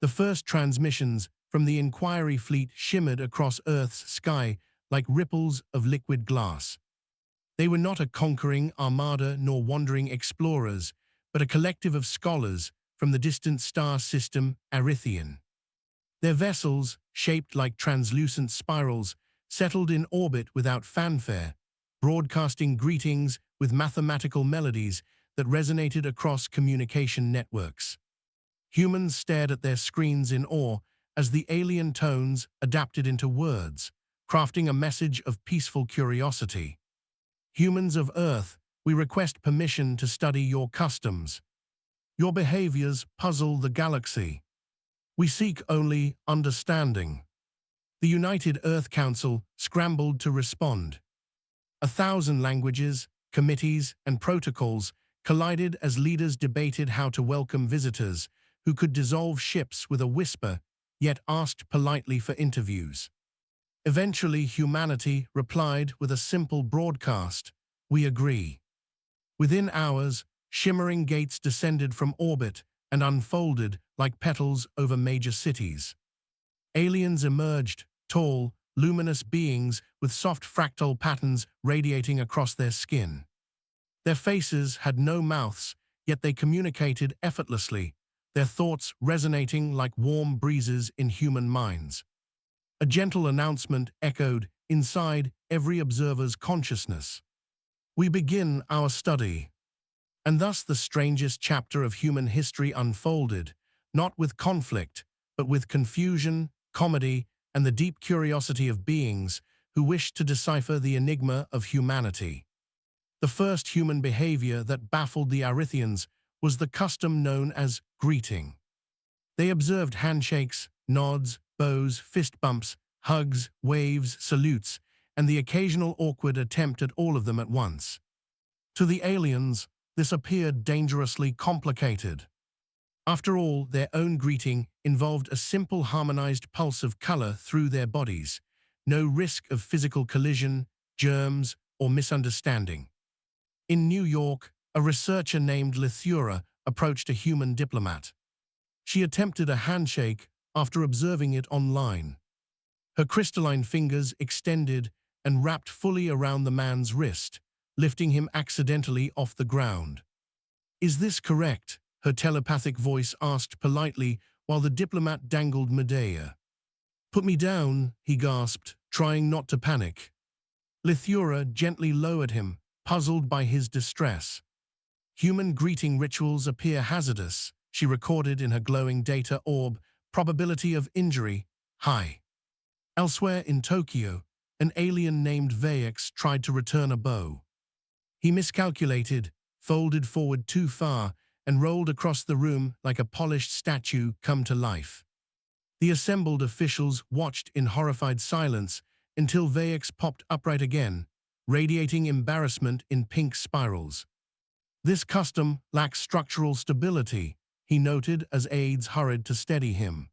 The first transmissions from the Inquiry fleet shimmered across Earth's sky like ripples of liquid glass. They were not a conquering armada nor wandering explorers, but a collective of scholars from the distant star system Arithian. Their vessels, shaped like translucent spirals, settled in orbit without fanfare, broadcasting greetings with mathematical melodies that resonated across communication networks. Humans stared at their screens in awe as the alien tones adapted into words, crafting a message of peaceful curiosity. Humans of Earth, we request permission to study your customs. Your behaviors puzzle the galaxy. We seek only understanding. The United Earth Council scrambled to respond. 1,000 languages, committees, and protocols collided as leaders debated how to welcome visitors who could dissolve ships with a whisper, yet asked politely for interviews. Eventually, humanity replied with a simple broadcast: "We agree." Within hours, shimmering gates descended from orbit and unfolded like petals over major cities. Aliens emerged, tall, luminous beings with soft fractal patterns radiating across their skin. Their faces had no mouths, yet they communicated effortlessly, their thoughts resonating like warm breezes in human minds. A gentle announcement echoed inside every observer's consciousness. We begin our study. And thus the strangest chapter of human history unfolded, not with conflict, but with confusion, comedy, and the deep curiosity of beings who wished to decipher the enigma of humanity. The first human behavior that baffled the Arithians was the custom known as greeting. They observed handshakes, nods, bows, fist bumps, hugs, waves, salutes, and the occasional awkward attempt at all of them at once. To the aliens, this appeared dangerously complicated. After all, their own greeting involved a simple harmonized pulse of color through their bodies, no risk of physical collision, germs, or misunderstanding. In New York, a researcher named Lithura approached a human diplomat. She attempted a handshake after observing it online. Her crystalline fingers extended and wrapped fully around the man's wrist, lifting him accidentally off the ground. "Is this correct?" her telepathic voice asked politely while the diplomat dangled midair. "Put me down," he gasped, trying not to panic. Lithura gently lowered him, puzzled by his distress. "Human greeting rituals appear hazardous," she recorded in her glowing data orb, probability of injury, high. Elsewhere in Tokyo, an alien named Vax tried to return a bow. He miscalculated, folded forward too far, and rolled across the room like a polished statue come to life. The assembled officials watched in horrified silence until Vax popped upright again, radiating embarrassment in pink spirals. "This custom lacks structural stability," he noted as aides hurried to steady him.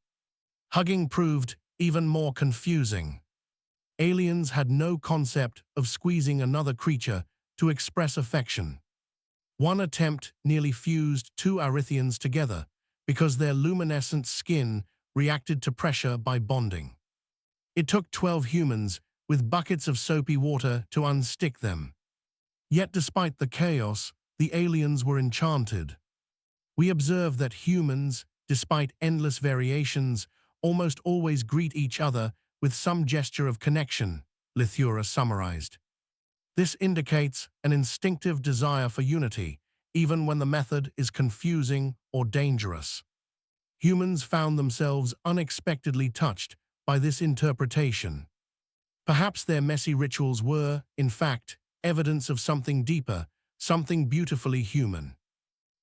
Hugging proved even more confusing. Aliens had no concept of squeezing another creature to express affection. One attempt nearly fused two Arithians together because their luminescent skin reacted to pressure by bonding. It took 12 humans with buckets of soapy water to unstick them. Yet despite the chaos, the aliens were enchanted. "We observe that humans, despite endless variations, almost always greet each other with some gesture of connection," Lithura summarized. "This indicates an instinctive desire for unity, even when the method is confusing or dangerous." Humans found themselves unexpectedly touched by this interpretation. Perhaps their messy rituals were, in fact, evidence of something deeper, something beautifully human.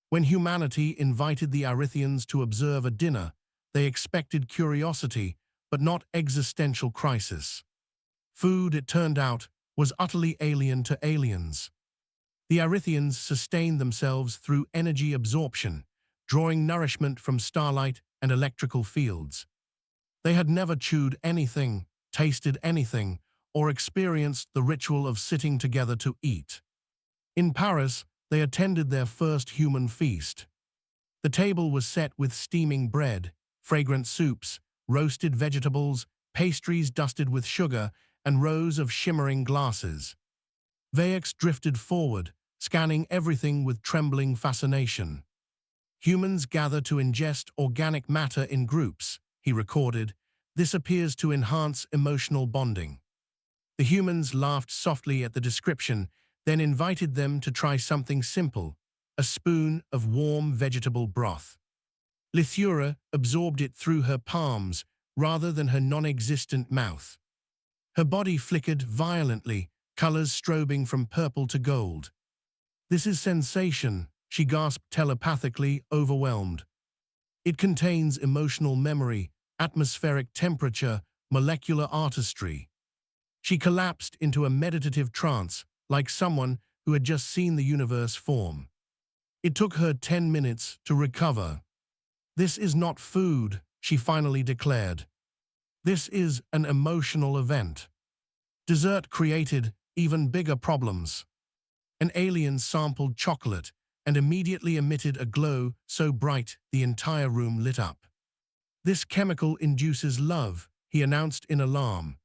When humanity invited the Arithians to observe a dinner, they expected curiosity, but not existential crisis. Food, it turned out, was utterly alien to aliens. The Arithians sustained themselves through energy absorption, drawing nourishment from starlight and electrical fields. They had never chewed anything, tasted anything, or experienced the ritual of sitting together to eat. In Paris, they attended their first human feast. The table was set with steaming bread, fragrant soups, roasted vegetables, pastries dusted with sugar, and rows of shimmering glasses. Vax drifted forward, scanning everything with trembling fascination. Humans gather to ingest organic matter in groups, he recorded. This appears to enhance emotional bonding. The humans laughed softly at the description, then invited them to try something simple, a spoon of warm vegetable broth. Lithura absorbed it through her palms rather than her non-existent mouth. Her body flickered violently, colors strobing from purple to gold. This is sensation, she gasped telepathically, overwhelmed. It contains emotional memory, atmospheric temperature, molecular artistry. She collapsed into a meditative trance, like someone who had just seen the universe form. It took her 10 minutes to recover. This is not food, she finally declared. This is an emotional event. Dessert created even bigger problems. An alien sampled chocolate and immediately emitted a glow so bright the entire room lit up. This chemical induces love, he announced in alarm.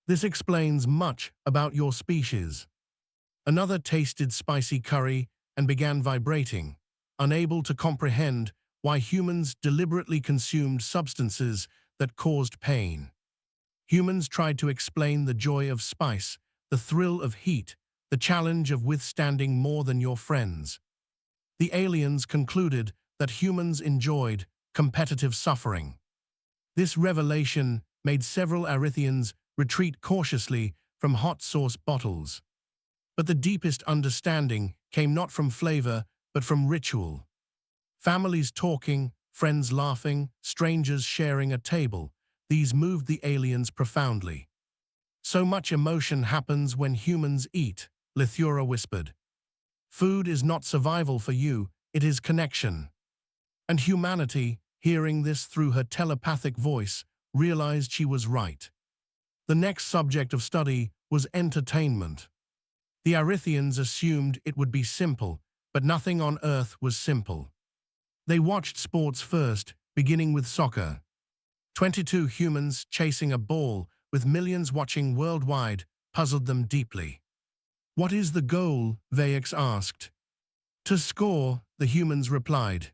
This explains much about your species. Another tasted spicy curry and began vibrating, unable to comprehend why humans deliberately consumed substances that caused pain. Humans tried to explain the joy of spice, the thrill of heat, the challenge of withstanding more than your friends. The aliens concluded that humans enjoyed competitive suffering. This revelation made several Arithians retreat cautiously from hot sauce bottles. But the deepest understanding came not from flavor, but from ritual. Families talking, friends laughing, strangers sharing a table, these moved the aliens profoundly. So much emotion happens when humans eat, Lithura whispered. Food is not survival for you, it is connection. And humanity, hearing this through her telepathic voice, realized she was right. The next subject of study was entertainment. The Arithians assumed it would be simple, but nothing on Earth was simple. They watched sports first, beginning with soccer. 22 humans chasing a ball, with millions watching worldwide, puzzled them deeply. What is the goal? Vax asked. To score, the humans replied.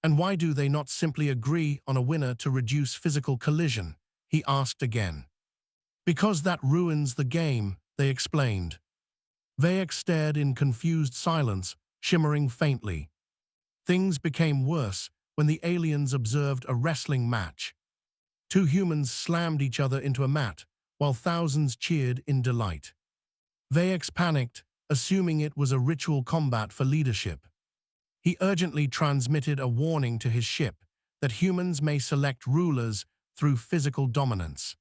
And why do they not simply agree on a winner to reduce physical collision? He asked again. Because that ruins the game, they explained. Vax stared in confused silence, shimmering faintly. Things became worse when the aliens observed a wrestling match. Two humans slammed each other into a mat, while thousands cheered in delight. Vax panicked, assuming it was a ritual combat for leadership. He urgently transmitted a warning to his ship that humans may select rulers through physical dominance.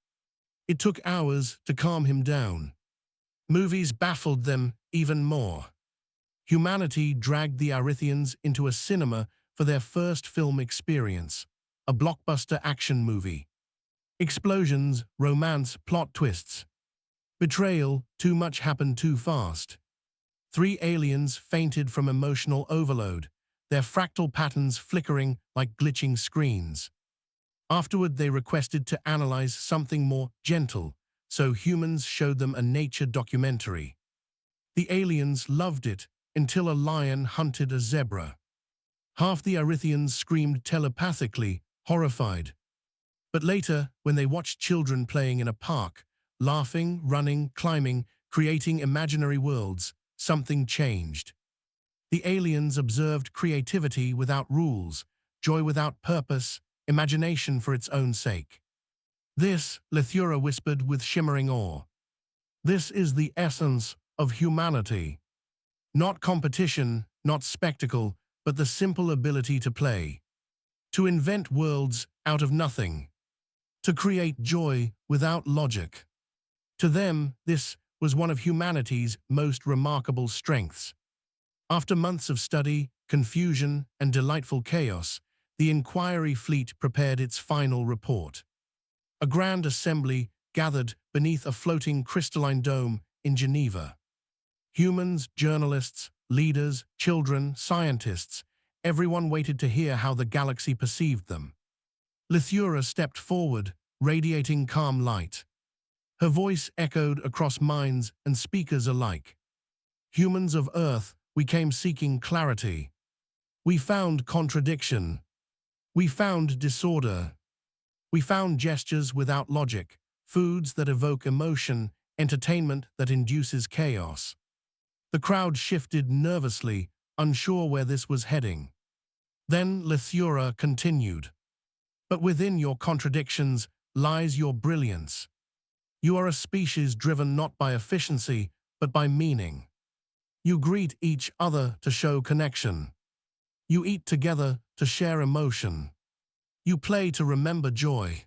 It took hours to calm him down. Movies baffled them even more. Humanity dragged the Arithians into a cinema for their first film experience, a blockbuster action movie. Explosions, romance, plot twists. Betrayal, too much happened too fast. 3 aliens fainted from emotional overload, their fractal patterns flickering like glitching screens. Afterward, they requested to analyze something more gentle, so humans showed them a nature documentary. The aliens loved it until a lion hunted a zebra. Half the Arithians screamed telepathically, horrified. But later, when they watched children playing in a park, laughing, running, climbing, creating imaginary worlds, something changed. The aliens observed creativity without rules, joy without purpose, imagination for its own sake. This, Lithura whispered with shimmering awe. This is the essence of humanity. Not competition, not spectacle, but the simple ability to play. To invent worlds out of nothing. To create joy without logic. To them, this was one of humanity's most remarkable strengths. After months of study, confusion, and delightful chaos, the inquiry fleet prepared its final report. A grand assembly gathered beneath a floating crystalline dome in Geneva. Humans, journalists, leaders, children, scientists, everyone waited to hear how the galaxy perceived them. Lithura stepped forward, radiating calm light. Her voice echoed across minds and speakers alike. Humans of Earth, we came seeking clarity. We found contradiction. We found disorder. We found gestures without logic, foods that evoke emotion, entertainment that induces chaos. The crowd shifted nervously, unsure where this was heading. Then Lithura continued. But within your contradictions lies your brilliance. You are a species driven not by efficiency, but by meaning. You greet each other to show connection. You eat together to share emotion. You play to remember joy.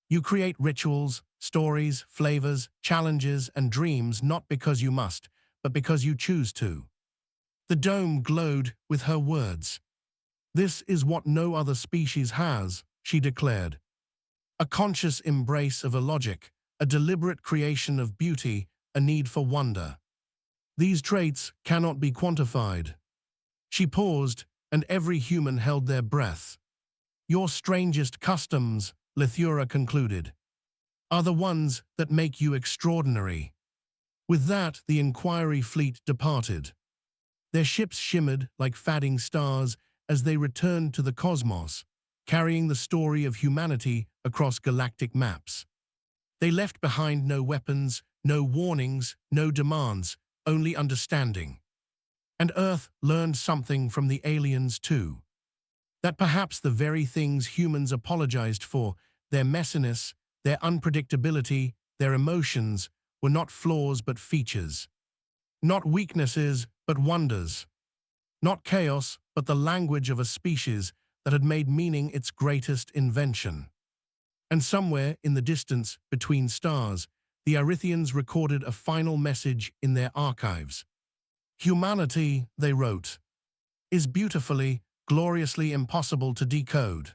You create rituals, stories, flavors, challenges, and dreams not because you must, but because you choose to. The dome glowed with her words. This is what no other species has, she declared. A conscious embrace of a logic, a deliberate creation of beauty, a need for wonder. These traits cannot be quantified. She paused, and every human held their breath. Your strangest customs, Lithura concluded, are the ones that make you extraordinary. With that, the inquiry fleet departed. Their ships shimmered like fading stars as they returned to the cosmos, carrying the story of humanity across galactic maps. They left behind no weapons, no warnings, no demands, only understanding. And Earth learned something from the aliens too. That perhaps the very things humans apologized for, their messiness, their unpredictability, their emotions, were not flaws but features. Not weaknesses but wonders. Not chaos but the language of a species that had made meaning its greatest invention. And somewhere in the distance between stars, the Arithians recorded a final message in their archives. Humanity, they wrote, is beautifully, gloriously impossible to decode.